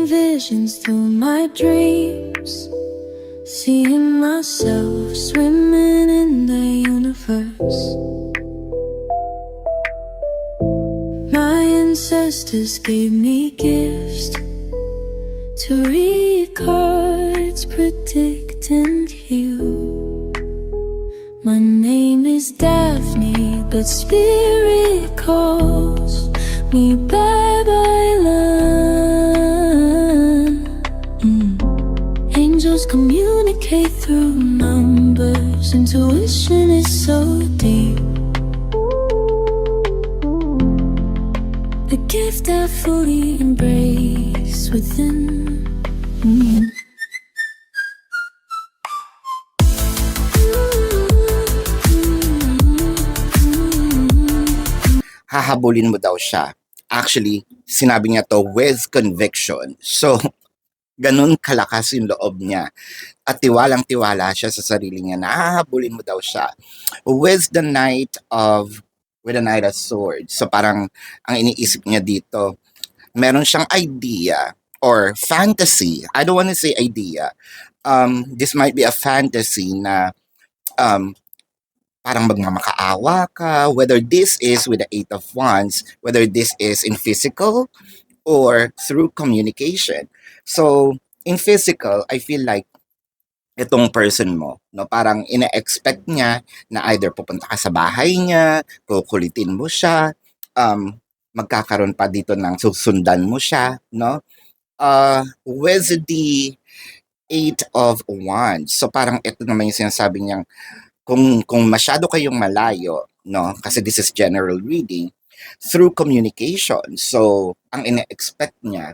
visions through my dreams, seeing myself swimming in the universe. My ancestors gave me gifts to read cards, predict and heal. My name is Daphne, but spirit calls me Babylon. Angels communicate through numbers. Intuition is so deep. The gift I fully embrace within. Hahabulin mo daw siya. Actually, sinabi niya to with conviction. So, ganun kalakas yung loob niya. At tiwalang-tiwala siya sa sarili niya na hahabulin mo daw siya. With the Knight of Swords. So, parang ang iniisip niya dito, meron siyang idea or fantasy. I don't want to say idea. This might be a fantasy na parang magmamakaawa ka, whether this is with the Eight of Wands, whether this is in physical or through communication. So, in physical, I feel like itong person mo, no, parang ina-expect niya na either pupunta ka sa bahay niya, kukulitin mo siya, magkakaroon pa dito ng susundan mo siya, no? With the Eight of Wands. So, parang ito naman yung sinasabi niyang, kung masyado kayong malayo, no, kasi this is general reading, through communication. So, ang ina-expect niya,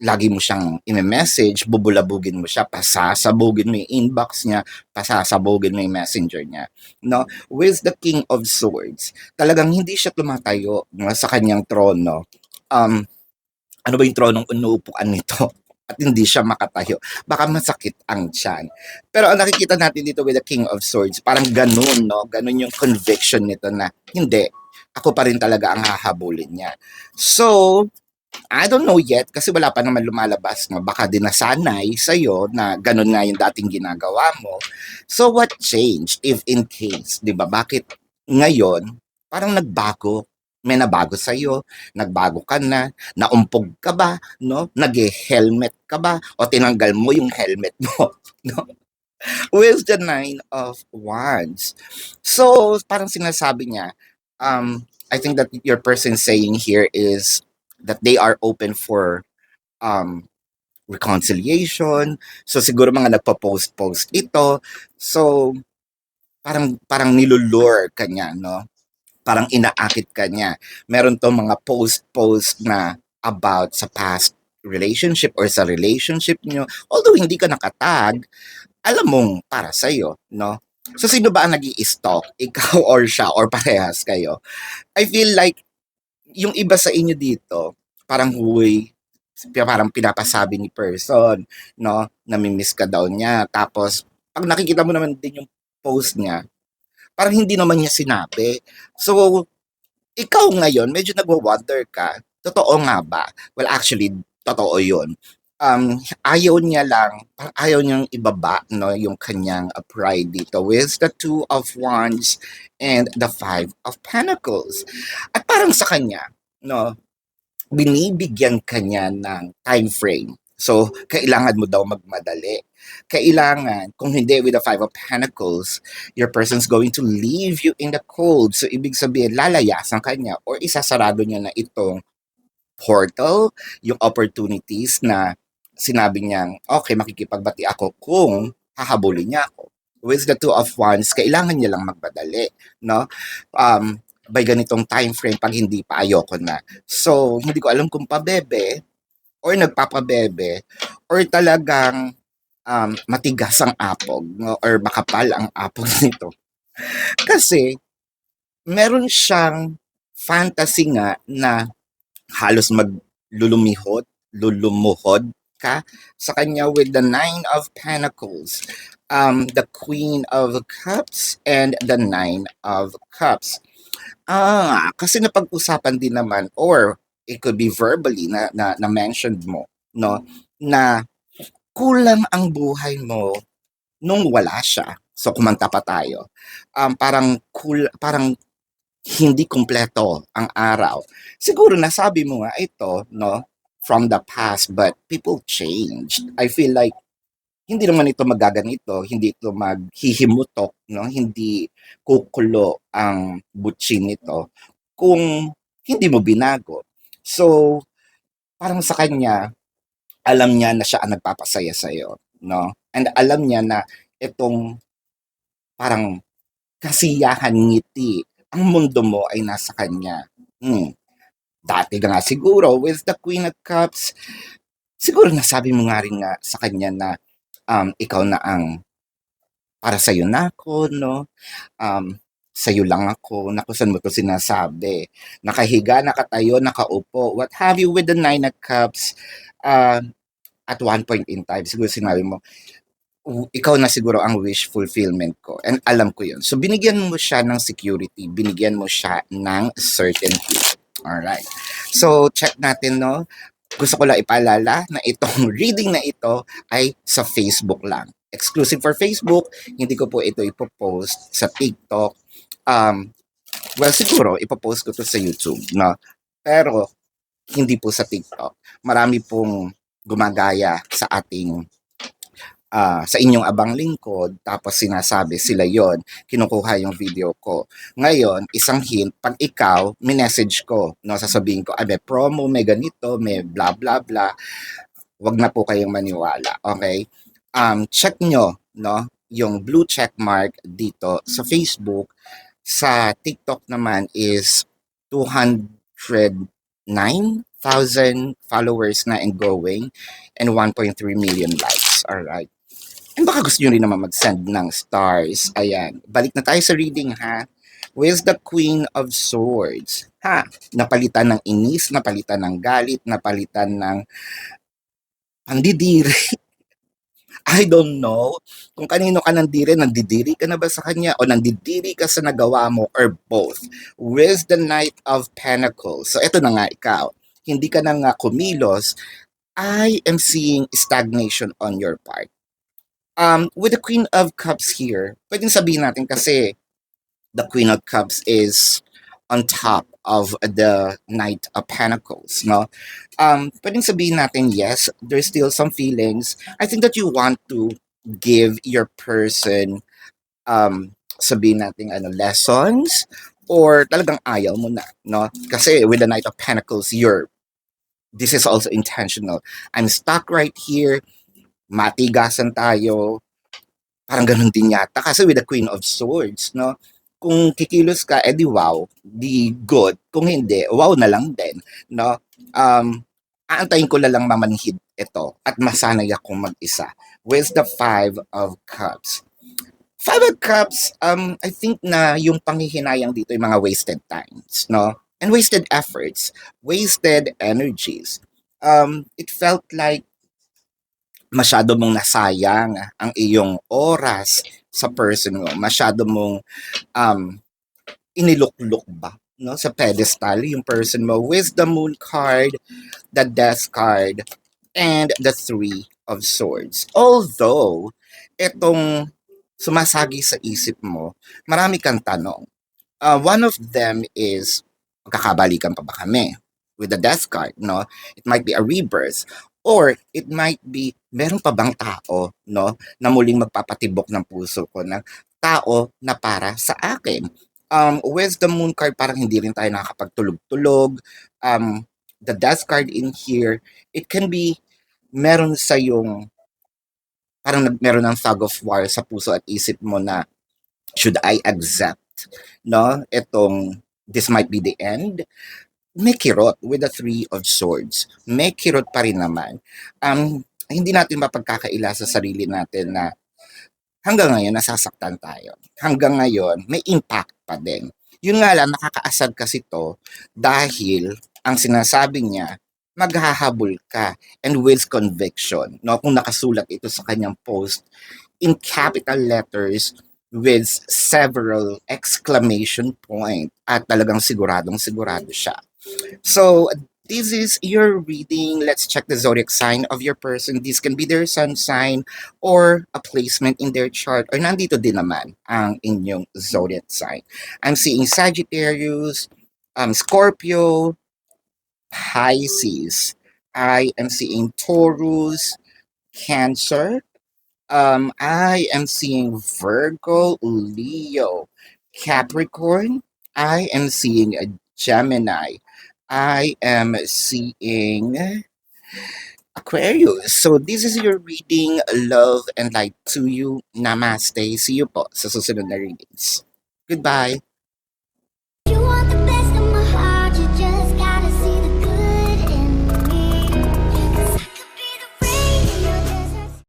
lagi mo siyang i-message, bubulabugin mo siya, pasasabugin mo yung inbox niya, pasasabugin mo yung messenger niya. No? With the King of Swords, talagang hindi siya tumatayo, no, sa kanyang trono. Ano ba yung tronong inuupuan nito? At hindi siya makatayo. Baka masakit ang tiyan. Pero ang nakikita natin dito with the King of Swords, parang ganun, no? Ganun yung conviction nito na, hindi, ako pa rin talaga ang hahabulin niya. So, I don't know yet, kasi wala pa naman lumalabas, no? Baka din nasanay sa'yo na ganun nga yung dating ginagawa mo. So, what changed if in case, di ba? Bakit ngayon, parang nagbago? May nabago sa'yo, nagbago ka na, naumpog ka ba, no? Nag-helmet ka ba, o tinanggal mo yung helmet mo, no? With the Nine of Wands. So, parang sinasabi niya, I think that your person saying here is that they are open for reconciliation. So, siguro mga nagpa-post-post ito. So, parang nilulure ka niya, no? Parang inaakit ka niya. Meron to mga post-post na about sa past relationship or sa relationship niyo. Although hindi ka nakatag, alam mong para sa'yo, no? So, sino ba ang nag-i-stalk? Ikaw or siya or parehas kayo? I feel like yung iba sa inyo dito, parang parang pinapasabi ni person, no? Namimiss ka daw niya. Tapos, pag nakikita mo naman din yung post niya, parang hindi naman niya sinabi. So, ikaw ngayon, medyo nagwa-wonder ka, totoo nga ba? Well, actually, totoo yun. Ayaw niya lang, parang ayaw niyang ibaba, no, yung kanyang pride dito with the Two of Wands and the Five of Pentacles. At parang sa kanya, no, binibigyan kanya ng time frame. So, kailangan mo daw magmadali. Kailangan, kung hindi with the Five of Pentacles, your person's going to leave you in the cold. So, ibig sabihin, lalayasan kanya or isasarado niya na itong portal, yung opportunities na sinabi niyang, okay, makikipagbati ako kung hahabulin niya ako. With the Two of Wands, kailangan niya lang magmadali, no? By ganitong time frame, pag hindi pa, ayoko na. So, hindi ko alam kung pabebe or nagpapabebe or talagang matigas ang apog, no? Or makapal ang apog nito. Kasi, meron siyang fantasy nga na halos lulumuhod ka sa kanya with the Nine of Pentacles, the Queen of Cups, and the Nine of Cups. Kasi napag-usapan din naman or it could be verbally na mentioned mo, no, na kulang ang buhay mo nung wala siya. So kumanta pa tayo. Parang hindi kumpleto ang araw. Siguro nasabi mo nga ito, no, from the past, but people changed. I feel like hindi naman ito magaganito, hindi ito maghihimutok, no, hindi kukulo ang butsin nito kung hindi mo binago. So, parang sa kanya, alam niya na siya ang nagpapasaya sa'yo, no? And alam niya na itong parang kasiyahan, ngiti, ang mundo mo ay nasa kanya. Dati ka nga siguro with the Queen of Cups, siguro nasabi mo nga rin nga sa kanya na ikaw na ang para sa'yo na ako, no? Um, sa'yo lang ako, naku, saan mo to sinasabi? Nakahiga, nakatayo, nakaupo, what have you with the Nine of Cups, at one point in time, siguro sinabi mo, ikaw na siguro ang wish fulfillment ko. And alam ko yun. So, binigyan mo siya ng security. Binigyan mo siya ng certainty. Alright. So, check natin, no? Gusto ko lang ipaalala na itong reading na ito ay sa Facebook lang. Exclusive for Facebook. Hindi ko po ito ipopost sa TikTok. Well, siguro, ipopost ko to sa YouTube, no? Pero, hindi po sa TikTok. Marami pong gumagaya sa ating sa inyong abang lingkod, tapos sinasabi sila yon, kinukuha yung video ko. Ngayon, isang hint, pag ikaw, minessage ko, no, sasabihin ko, may promo, may ganito, may bla bla bla, wag na po kayong maniwala, okay? Check nyo, no, yung blue check mark dito sa Facebook. Sa TikTok naman is 209,000 followers na and going, and 1.3 million likes. Alright. And baka gusto nyo rin naman mag-send ng stars. Ayan. Balik na tayo sa reading, ha? With the Queen of Swords. Ha? Napalitan ng inis, napalitan ng galit, napalitan ng pandidiri. I don't know kung kanino ka nandiri. Nandidiri ka na ba sa kanya? O nandidiri ka sa nagawa mo? Or both? With the Knight of Pentacles. So, eto na nga ikaw. Hindi ka na nga kumilos. I am seeing stagnation on your part. With the Queen of Cups here, pwedeng sabihin natin kasi the Queen of Cups is on top of the Knight of Pentacles, no? Pwedeng sabihin natin, yes, there's still some feelings. I think that you want to give your person, sabihin natin, lessons, or talagang ayaw mo na, no? Kasi with the Knight of Pentacles, this is also intentional. I'm stuck right here, matigasan tayo, parang ganun din yata. Kasi with the Queen of Swords, no? Kung kikilos ka, edi wow, di good. Kung hindi, wow na lang din, no? Aantayin ko na lang mamanhid ito at masanay akong mag-isa. With the Five of Cups. Five of Cups, I think na yung panghihinayang dito yung mga wasted times, no? And wasted efforts, wasted energies. It felt like masyado mong nasayang ang iyong oras sa person mo. Masyado mong iniluklok ba, no, sa pedestal yung person mo with the Moon card, the Death card, and the Three of Swords. Although, itong sumasagi sa isip mo, marami kang tanong. One of them is, magkakabalikan pa ba kami? With the Death card, no? It might be a rebirth. Or it might be, meron pa bang tao, no, na muling magpapatibok ng puso ko ng tao na para sa akin. With the Moon card, parang hindi rin tayo nakakapagtulog-tulog. The Death card in here, it can be, meron sa yung, parang meron ng fog of war sa puso at isip mo na, should I accept, no, this might be the end? May kirot with the Three of Swords. May kirot pa rin naman. Hindi natin mapagkakaila sa sarili natin na hanggang ngayon nasasaktan tayo. Hanggang ngayon may impact pa din. Yun nga lang, nakakaasad kasi to dahil ang sinasabi niya, maghahabol ka and with conviction. No? Kung nakasulat ito sa kanyang post in capital letters with several exclamation point at talagang siguradong sigurado siya. So, this is your reading. Let's check the zodiac sign of your person. This can be their sun sign or a placement in their chart or nandito din naman ang inyong zodiac sign. I'm seeing Sagittarius, Scorpio, Pisces. I am seeing Taurus, Cancer. I am seeing Virgo, Leo, Capricorn. I am seeing a Gemini. I am seeing Aquarius. So this is your reading. Love and light to you. Namaste. See you po sa susunod na readings. Goodbye. You want